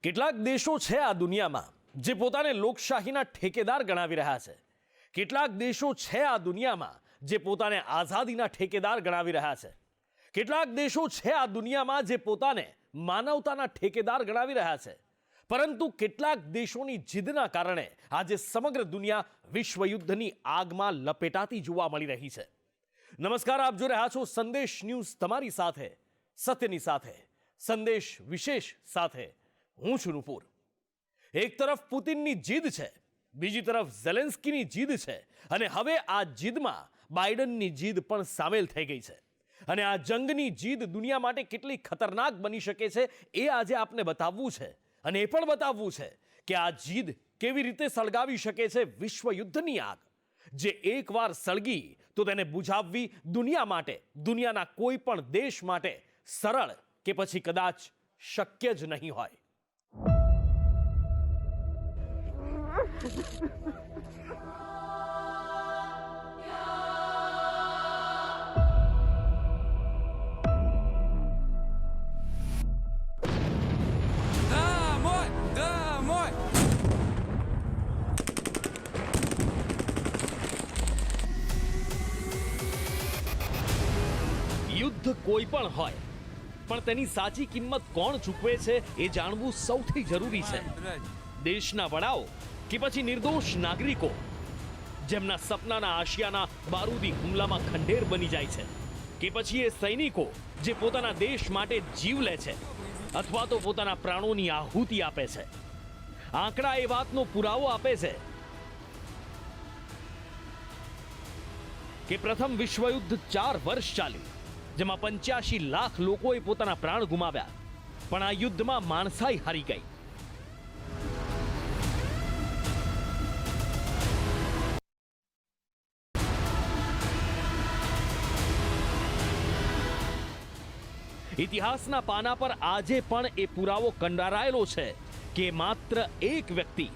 કેટલાક દેશો છે આ દુનિયામાં જે પોતાને લોકશાહીના ઠેકેદાર ગણાવી રહ્યા છે. કેટલાક દેશો છે આ દુનિયામાં જે પોતાને આઝાદીના ઠેકેદાર ગણાવી રહ્યા છે. કેટલાક દેશો છે આ દુનિયામાં જે પોતાને માનવતાના ઠેકેદાર ગણાવી રહ્યા છે. પરંતુ કેટલાક દેશોની જીદના કારણે આજે સમગ્ર દુનિયા વિશ્વયુદ્ધની આગમાં લપેટાતી જોવા મળી રહી છે. નમસ્કાર, આપ જોઈ રહ્યા છો સંદેશ ન્યૂઝ, તમારી સાથે સત્યની સાથે, સંદેશ વિશેષ સાથે હું છું નુપુર. એક તરફ પુતિનની જીદ છે, બીજી તરફ ઝેલેન્સ્કીની જીદ છે, અને હવે આ જીદમાં બાઇડનની જીદ પણ સામેલ થઈ ગઈ છે. અને આ જંગની જીદ દુનિયા માટે કેટલી ખતરનાક બની શકે છે એ આજે આપને બતાવવું છે. અને એ પણ બતાવવું છે કે આ જીદ કેવી રીતે સળગાવી શકે છે વિશ્વયુદ્ધની આગ, જે એકવાર સળગી તો તેને બુઝાવવી દુનિયા માટે, દુનિયાના કોઈ પણ દેશ માટે સરળ કે પછી કદાચ શક્ય જ નહીં હોય. યુદ્ધ કોઈ પણ હોય, પણ તેની સાચી કિંમત કોણ ચૂકવે છે એ જાણવું સૌથી જરૂરી છે. દેશના વડાઓ કે પછી નિર્દોષ નાગરિકો જેમના સપનાના આશિયાના બારૂદી હુમલામાં ખંડેર બની જાય છે, કે પછી એ સૈનિકો જે પોતાના દેશ માટે જીવ લે છે અથવા તો પોતાના પ્રાણોની આહુતિ આપે છે. આંકડા એ વાતનો પુરાવો આપે છે કે પ્રથમ વિશ્વયુદ્ધ 4 વર્ષ ચાલ્યું, જેમાં 85 લાખ લોકોએ પોતાના પ્રાણ ગુમાવ્યા, પણ આ યુદ્ધમાં માણસાઈ હારી ગઈ. ઇતિહાસના પાના પર આજે પણ એ પુરાવો કંડારાયેલો છે કે માત્ર એક વ્યક્તિ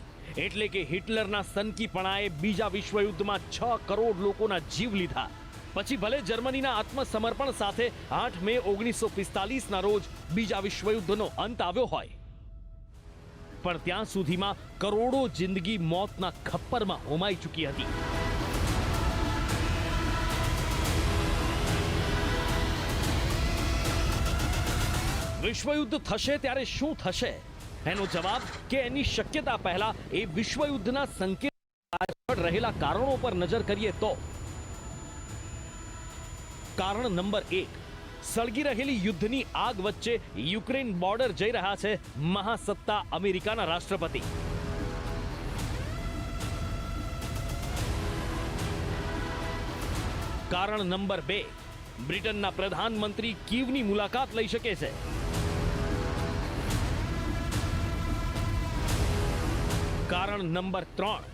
એટલે કે હિટલરના સનકીપણાએ બીજા વિશ્વયુદ્ધમાં 6 કરોડ લોકોના જીવ લીધા. પછી ભલે જર્મનીના આત્મસમર્પણ સાથે 8 મે 1945ના રોજ બીજા વિશ્વયુદ્ધનો અંત આવ્યો હોય, પણ ત્યાં સુધીમાં કરોડો જિંદગી મોતના ખપ્પરમાં હોમાઈ ચૂકી હતી. વિશ્વયુદ્ધ થશે ત્યારે શું થશે એનો જવાબ કે એની શક્યતા પહેલા એ વિશ્વયુદ્ધના સંકેત પાછળ રહેલા કારણો પર નજર કરીએ તો કારણ નંબર 1, સળગી રહેલી યુદ્ધની આગ વચ્ચે યુક્રેન બોર્ડર જઈ રહ્યા છે મહાસત્તા અમેરિકાના રાષ્ટ્રપતિ. કારણ નંબર 2, બ્રિટનના પ્રધાનમંત્રી કીવની મુલાકાત લઈ શકે છે. કારણ નંબર 3,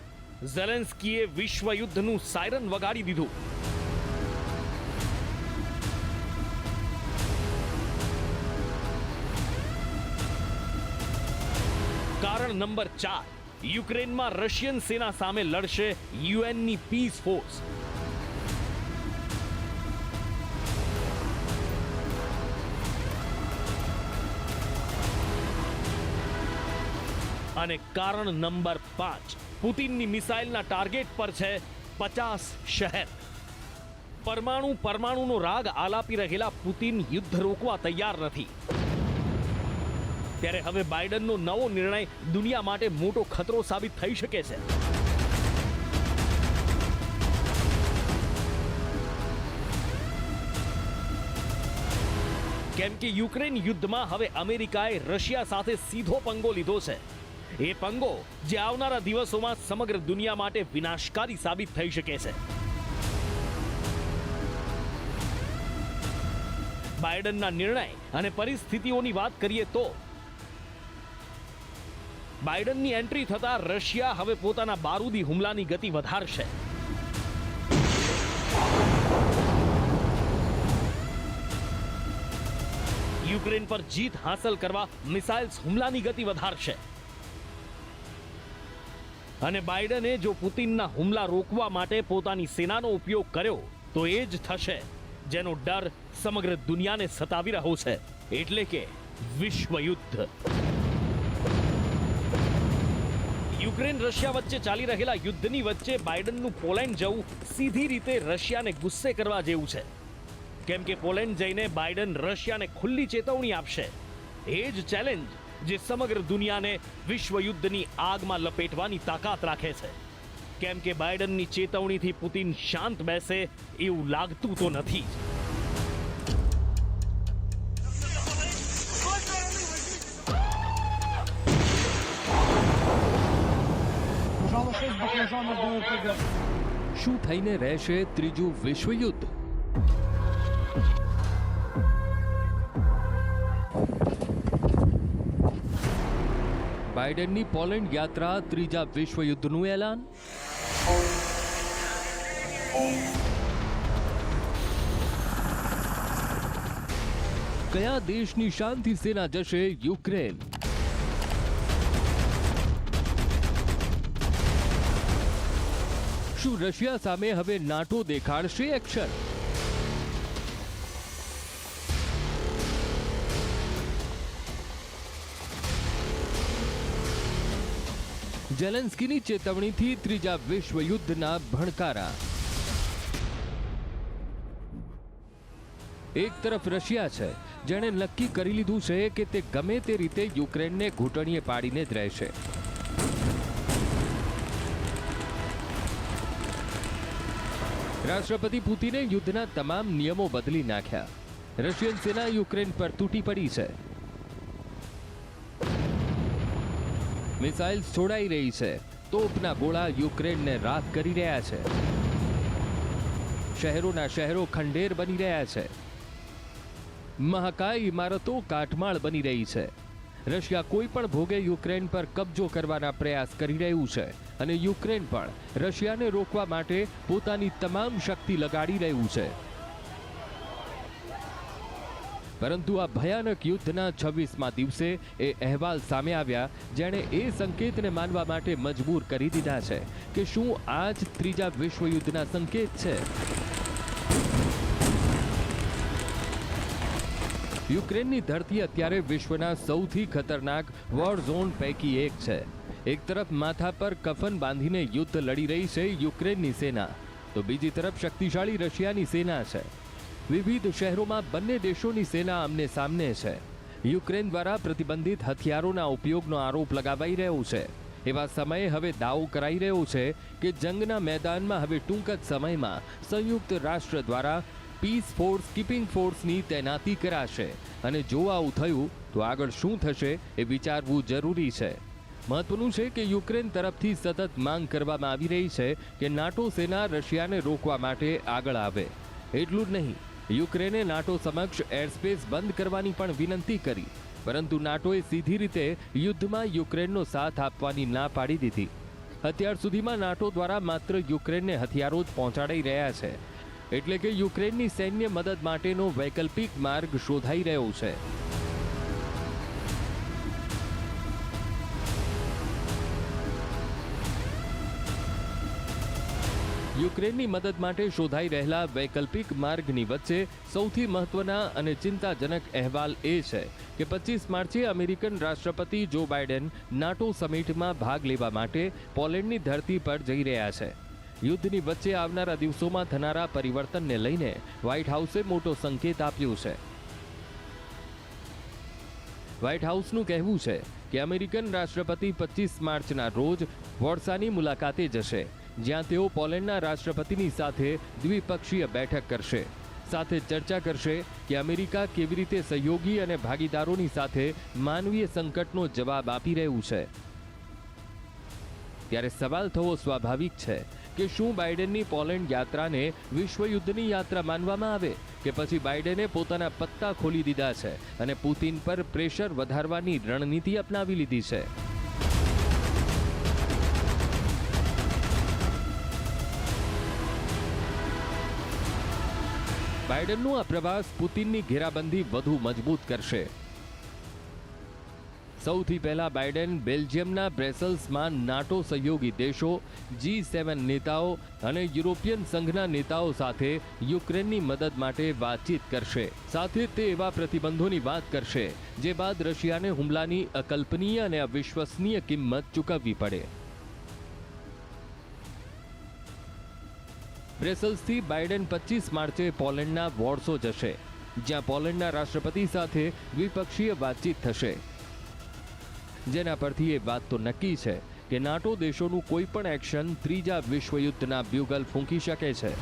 ઝેલેન્સ્કીએ વિશ્વયુદ્ધનું સાયરન વગાડી દીધું. કારણ નંબર 4, યુક્રેનમાં રશિયન સેના સામે લડશે યુએનની પીસ ફોર્સ. અને કારણ નંબર 5, પુતિનની મિસાઇલના ટાર્ગેટ પર છે 50 શહેર. પરમાણુનો રાગ આલાપી રહેલા પુતિન યુદ્ધ રોકવા તૈયાર નથી. ત્યારે હવે બાઇડનનો નવો નિર્ણય દુનિયા માટે મોટો ખતરો સાબિત થઈ શકે છે. કેમ કે યુક્રેન યુદ્ધમાં હવે અમેરિકાએ રશિયા સાથે સીધો પંગો લીધો છે. એ પંગો જે આવનારા દિવસોમાં સમગ્ર દુનિયા માટે વિનાશકારી સાબિત થઈ શકે છે. બાઇડનના નિર્ણય અને પરિસ્થિતિઓની વાત કરીએ તો બાઇડનની એન્ટ્રી થતા રશિયા હવે પોતાના બારૂદી હુમલાની ગતિ વધારશે. યુક્રેન પર જીત હાંસલ કરવા મિસાઇલ્સ હુમલાની ગતિ વધારશે. અને બાઇડને જો પુતિનના હુમલા રોકવા માટે પોતાની સેનાનો ઉપયોગ કર્યો તો એ જ થશે જેનો ડર સમગ્ર દુનિયાને સતાવી રહ્યો છે, એટલે કે વિશ્વયુદ્ધ. યુક્રેન રશિયા વચ્ચે ચાલી રહેલા યુદ્ધની વચ્ચે બાઇડનનું પોલેન્ડ જવું સીધી રીતે રશિયાને ગુસ્સે કરવા જેવું છે, કેમ કે પોલેન્ડ જઈને બાઇડન રશિયાને ખુલ્લી ચેતવણી આપશે. એ જ ચેલેન્જ જે સમગ્ર દુનિયાને વિશ્વયુદ્ધની આગમાં લપેટવાની તાકાત રાખે છે, કેમ કે બાઇડનની ચેતવણીથી પુતિન શાંત બેસે એવું લાગતું તો નથી જ. શું થઈને રહેશે ત્રીજું વિશ્વયુદ્ધ? બાઇડનની પોલેન્ડ યાત્રા, ત્રીજા વિશ્વયુદ્ધનું એલાન. કયા દેશની શાંતિ સેના જશે યુક્રેન? શું રશિયા સામે હવે નાટો દેખાડશે એક્શન? ઝેલેન્સ્કીની ચેતવણીથી ત્રીજા વિશ્વયુદ્ધના ભણકારા. એક તરફ રશિયા છે, જેણે નક્કી કરી લીધું છે કે તે ગમે તે રીતે યુક્રેનને ઘૂંટણીએ પાડીને જ રહેશે. રાષ્ટ્રપતિ પુતિને યુદ્ધના તમામ નિયમો બદલી નાખ્યા. રશિયન સેના યુક્રેન પર તૂટી પડી છે. મિસાઇલ્સ છોડાઈ રહી છે. તોપના ગોળા યુક્રેનને રાખ કરી રહ્યા છે. શહેરોના શહેરો ખંડેર બની રહ્યા છે. મહાકાય ઇમારતો કાટમાળ બની રહી છે. રશિયા કોઈ પણ ભોગે યુક્રેન પર કબજો કરવાના પ્રયાસ કરી રહ્યું છે અને યુક્રેન પણ રશિયાને રોકવા માટે પોતાની તમામ શક્તિ લગાડી રહ્યું છે. પરંતુ આ ભયાનક યુદ્ધના 26મા દિવસે એ અહેવાલ સામે આવ્યા જેણે એ સંકેતને માનવા માટે મજબૂર કરી દીધા છે કે શું આ જ ત્રીજા વિશ્વયુદ્ધના સંકેત છે? યુક્રેનની ધરતી અત્યારે વિશ્વના સૌથી ખતરનાક વોર ઝોન પૈકી એક છે. એક તરફ માથા પર કફન બાંધીને યુદ્ધ લડી રહી છે યુક્રેનની સેના, તો બીજી તરફ શક્તિશાળી રશિયાની સેના છે. વિવિધ શહેરોમાં બંને દેશોની સેના આમને સામને છે. યુક્રેન દ્વારા પ્રતિબંધિત હથિયારોના ઉપયોગનો આરોપ લગાવાઈ રહ્યો છે. એવા સમયે હવે દાવો કરાઈ રહ્યો છે કે જંગના મેદાનમાં હવે ટૂંક જ સમયમાં સંયુક્ત રાષ્ટ્ર દ્વારા પીસ ફોર્સ કીપિંગ ફોર્સની તૈનાતી કરાશે. અને જો આવું થયું તો આગળ શું થશે એ વિચારવું જરૂરી છે. મહત્વનું છે કે યુક્રેન તરફથી સતત માંગ કરવામાં આવી રહી છે કે નાટો સેના રશિયાને રોકવા માટે આગળ આવે. એટલું જ નહીં, યુક્રેને નાટો સમક્ષ એરસ્પેસ બંધ કરવાની પણ વિનંતી કરી, પરંતુ નાટોએ સીધી રીતે યુદ્ધમાં યુક્રેનનો સાથ આપવાની ના પાડી દીધી. અત્યાર સુધીમાં નાટો દ્વારા માત્ર યુક્રેનને હથિયારો જ પહોંચાડી રહ્યા છે, એટલે કે યુક્રેનની સૈન્ય મદદ માટેનો વૈકલ્પિક માર્ગ શોધાઈ રહ્યો છે. યુક્રેનની મદદ માટે શોધાઈ રહેલા વૈકલ્પિક માર્ગની વચ્ચે સૌથી મહત્વના અને ચિંતાજનક અહેવાલ એ છે કે 25 માર્ચે અમેરિકન રાષ્ટ્રપતિ જો બાઇડન નાટો સમિટમાં ભાગ લેવા માટે પોલેન્ડની ધરતી પર જઈ રહ્યા છે. યુદ્ધની વચ્ચે આવનારા દિવસોમાં થનારા પરિવર્તનને લઈને વ્હાઇટ હાઉસે મોટો સંકેત આપ્યો છે. વ્હાઇટ હાઉસનું કહેવું છે કે અમેરિકન રાષ્ટ્રપતિ 25 માર્ચના રોજ વોર્સાની મુલાકાતે જશે, જ્યાં તેઓ પોલેન્ડના રાષ્ટ્રપતિની સાથે દ્વિપક્ષીય બેઠક કરશે. સાથે ચર્ચા કરશે કે અમેરિકા કેવી રીતે સહયોગી અને ભાગીદારોની સાથે માનવીય સંકટનો જવાબ આપી રહ્યું છે. ત્યારે સવાલ થવો સ્વાભાવિક છે કે શું બાઇડનની પોલેન્ડ યાત્રાને વિશ્વયુદ્ધની યાત્રા માનવામાં આવે કે પછી બાઇડને પોતાના પત્તા ખોલી દીધા છે અને પુતિન પર પ્રેશર વધારવાની રણનીતિ અપનાવી લીધી છે. બાઇડનનો આ પ્રવાસ પુતિનની ઘેરાબંધી વધુ મજબૂત કરશે. સૌથી પહેલા બાઇડન બેલ્જિયમના બ્રેસલ્સમાં નાટો સહયોગી દેશો, G7 નેતાઓ અને યુરોપિયન સંઘના નેતાઓ સાથે યુક્રેનની મદદ માટે વાતચીત કરશે. સાથે તે એવા પ્રતિબંધોની વાત કરશે જે બાદ રશિયાને હુમલાની અકલ્પનીય અને અવિશ્વસનીય કિંમત ચૂકવવી પડે. બ્રેસલ્સથી બાઇડન 25 માર્ચે પોલેન્ડના વોર્સો જશે, જ્યાં પોલેન્ડના રાષ્ટ્રપતિ સાથે દ્વિપક્ષીય વાતચીત થશે, જેના પરથી એ વાત તો નક્કી છે કે નાટો દેશોનું કોઈ પણ એક્શન ત્રીજા વિશ્વયુદ્ધના બ્યુગલ ફૂંકી શકે છે.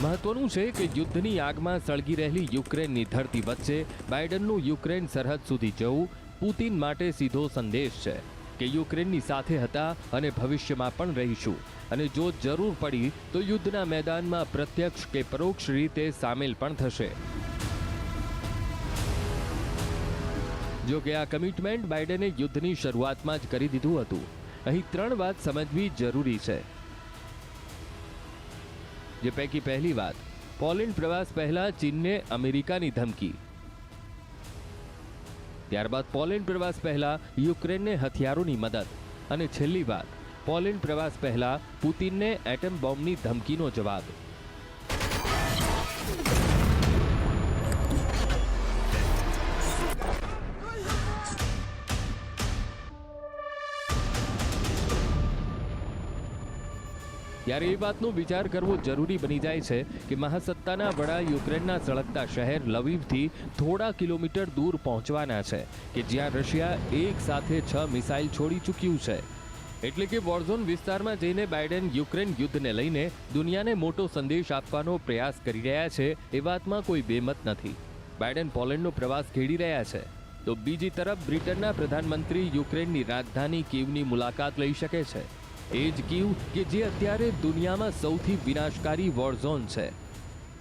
મહત્વનું છે કે યુદ્ધની આગમાં સળગી રહેલી યુક્રેનની ધરતી વચ્ચે બાઇડનનું યુક્રેન સરહદ સુધી જવું પુતિન માટે સીધો સંદેશ છે કે યુક્રેનની સાથે હતા અને ભવિષ્યમાં પણ રહીશું, અને જો જરૂર પડી તો યુદ્ધના મેદાનમાં પ્રત્યક્ષ કે પરોક્ષ રીતે સામેલ પણ થશે. જો કે આ કમિટમેન્ટ બાઇડને યુદ્ધની શરૂઆતમાં જ કરી દીધું હતું. અહીં 3 વાત સમજવી જરૂરી છે, જે પૈકી પહેલી વાત, પોલેન્ડ પ્રવાસ પહેલા ચીનને અમેરિકાની ધમકી. ત્યારબાદ પોલેન્ડ પ્રવાસ પહેલા યુક્રેનને હથિયારોની મદદ. અને છેલ્લી વાત, પોલેન્ડ પ્રવાસ પહેલા પુતિનને એટમ બોમ્બની ધમકીનો જવાબ. ત્યારે એ વાતનો વિચાર કરવો જરૂરી બની જાય છે કે મહાસત્તાના વડા યુક્રેનના સળગતા શહેર લવીવથી થોડા કિલોમીટર દૂર પહોંચવાના છે કે જ્યાં રશિયા એક સાથે 6 મિસાઇલ છોડી ચૂક્યું છે. એટલે કે વોરઝોન વિસ્તારમાં જઈને બાઇડન યુક્રેન યુદ્ધને લઈને દુનિયાને મોટો સંદેશ આપવાનો પ્રયાસ કરી રહ્યા છે, એ વાતમાં કોઈ બેમત નથી. બાઇડન પોલેન્ડનો પ્રવાસ ખેડી રહ્યા છે, તો બીજી તરફ બ્રિટનના પ્રધાનમંત્રી યુક્રેનની રાજધાની કીવની મુલાકાત લઈ શકે છે. એ જ કીવ કે જે અત્યારે દુનિયામાં સૌથી વિનાશકારી વોરઝોન છે.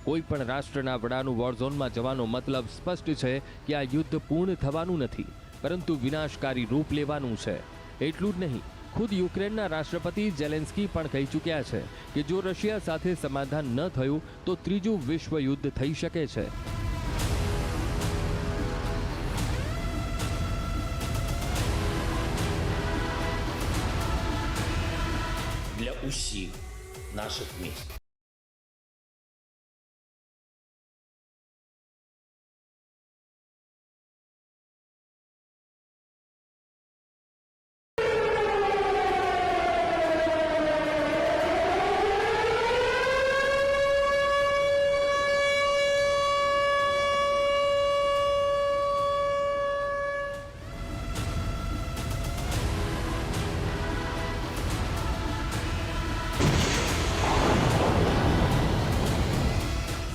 કોઈ પણ રાષ્ટ્રના વડાનું વોરઝોનમાં જવાનો મતલબ સ્પષ્ટ છે કે આ યુદ્ધ પૂર્ણ થવાનું નથી, પરંતુ વિનાશકારી રૂપ લેવાનું છે. એટલું જ નહીં, ખુદ યુક્રેનના રાષ્ટ્રપતિ ઝેલેન્સ્કી પણ કહી ચૂક્યા છે કે જો રશિયા સાથે સમાધાન ન થયું તો ત્રીજું વિશ્વ યુદ્ધ થઈ શકે છે. Для усіх наших міст.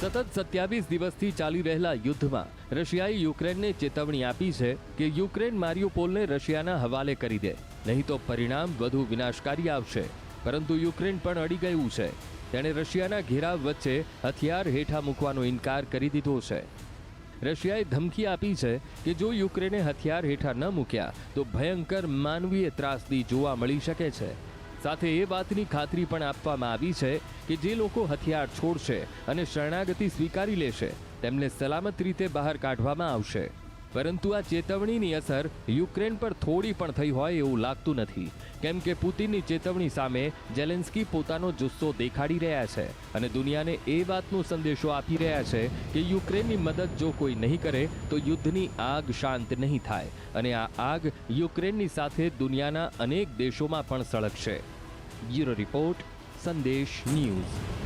સતત 27 દિવસથી ચાલી રહેલા યુદ્ધમાં રશિયાએ યુક્રેનને ચેતવણી આપી છે કે યુક્રેન મારિયુપોલને રશિયાના હવાલે કરી દે, નહીં તો પરિણામ વધુ વિનાશકારી આવશે. પરંતુ યુક્રેન પણ અડી ગયું છે. તેણે રશિયાના ઘેરાવ વચ્ચે હથિયાર હેઠા મૂકવાનો ઇનકાર કરી દીધો છે. રશિયાએ ધમકી આપી છે કે જો યુક્રેને હથિયાર હેઠા ન મૂક્યા તો ભયંકર માનવીય ત્રાસદી જોવા મળી શકે છે. સાથે એ વાતની ખાતરી પણ આપવામાં આવી છે કે જે લોકો હથિયાર છોડશે અને શરણાગતિ સ્વીકારી લેશે તેમને સલામત રીતે બહાર કાઢવામાં આવશે. પરંતુ આ ચેતવણીની અસર યુક્રેન પર થોડી પણ થઈ હોય એવું લાગતું નથી, કેમ કે પુતિનની ચેતવણી સામે ઝેલેન્સ્કી પોતાનો જુસ્સો દેખાડી રહ્યા છે અને દુનિયાને એ વાતનો સંદેશો આપી રહ્યા છે કે યુક્રેનની મદદ જો કોઈ નહીં કરે તો યુદ્ધની આગ શાંત નહીં થાય, અને આ આગ યુક્રેનની સાથે દુનિયાના અનેક દેશોમાં પણ સળગશે. બ્યુરો રિપોર્ટ, સંદેશ ન્યૂઝ.